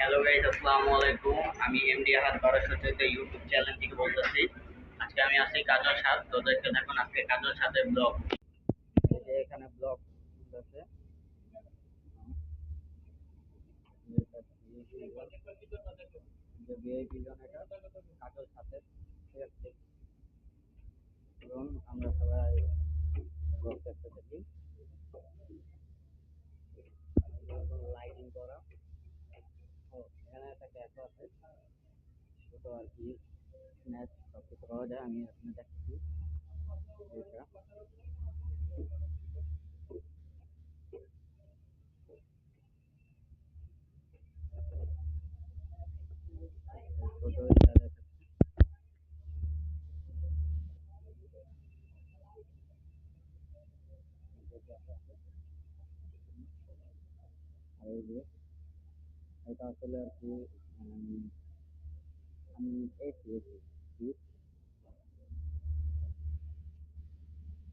Hello guys, আসসালামু আলাইকুম। আমি এমডি আহাদ 1214 ইউটিউব চ্যানেল থেকে বলতেছি। আজকে আমি আছি কাজল সাদ। তো দেখতে থাকুন আজকে কাজল সাদের ব্লগ। এই যে এখানে ব্লগ আছে, যে ভিআইপি জন, এটা কাজল সাদের। ঠিক আছে, এবং আমরা সবাই ব্লগ দেখতে থাকি। লাইটিং করা, ও এখানে একটা ক্যাফে আছে, ছোট আর কি, স্ন্যাক্স সব কিছু পাওয়া যায়। আমি এখানে দেখছি এটা ছোট ইয়া দেখাচ্ছে। আর এই যে এটা আসলে আর কি, উম, আমি এসি এসি সিট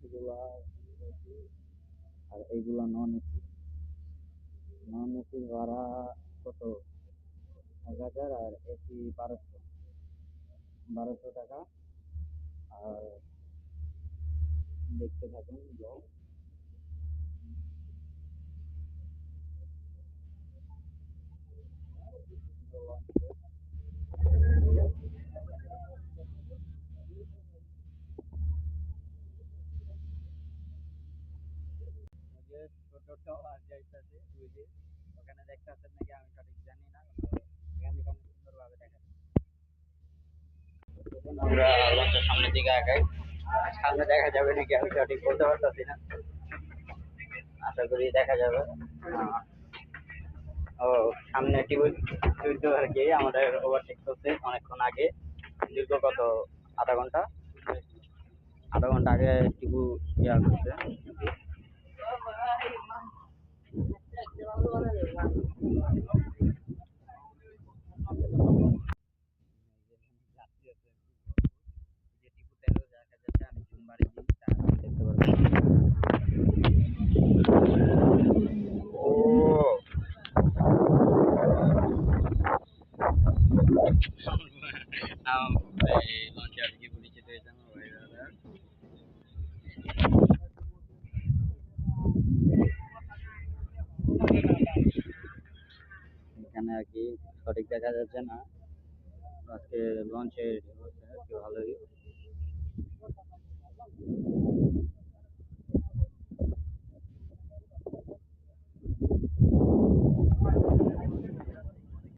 এগুলা এসি, আর এইগুলা নন এসি। নন এসির ভাড়া কত? 1000, আর এসি 1200 টাকা। আর দেখতে থাকুন ব্লগ। ছোট টাওয়ার যাইতেছে, ওই যে ওখানে দেখতেছেন নাকি আমি সঠিক জানি না, কিন্তু এখান থেকে অনেক সুন্দরভাবে দেখা যায়। আমরা লঞ্চের সামনের দিকে আগাই, সামনে দেখা যাবে নাকি আমি সঠিক বলতে পারতেছি না, আশা করি দেখা যাবে। ও, সামনে টিউব আর কি আমাদের ওভারটেক করছে অনেকক্ষণ আগে, দীর্ঘ কত, আধা ঘন্টা, আধা ঘন্টা আগে টিপু ইয়া করছে। যে টিপুতেরও দেখা যাচ্ছে, আমি জুম বাড়ি দিই তাহলে দেখতে পারবেন। ও লঞ্চে আর কি পরিচিত হয়েছে আমার ভাই দাদা। এখানে আর কি সঠিক দেখা যাচ্ছে না, আজকে লঞ্চে হচ্ছে আর কি ভালোই।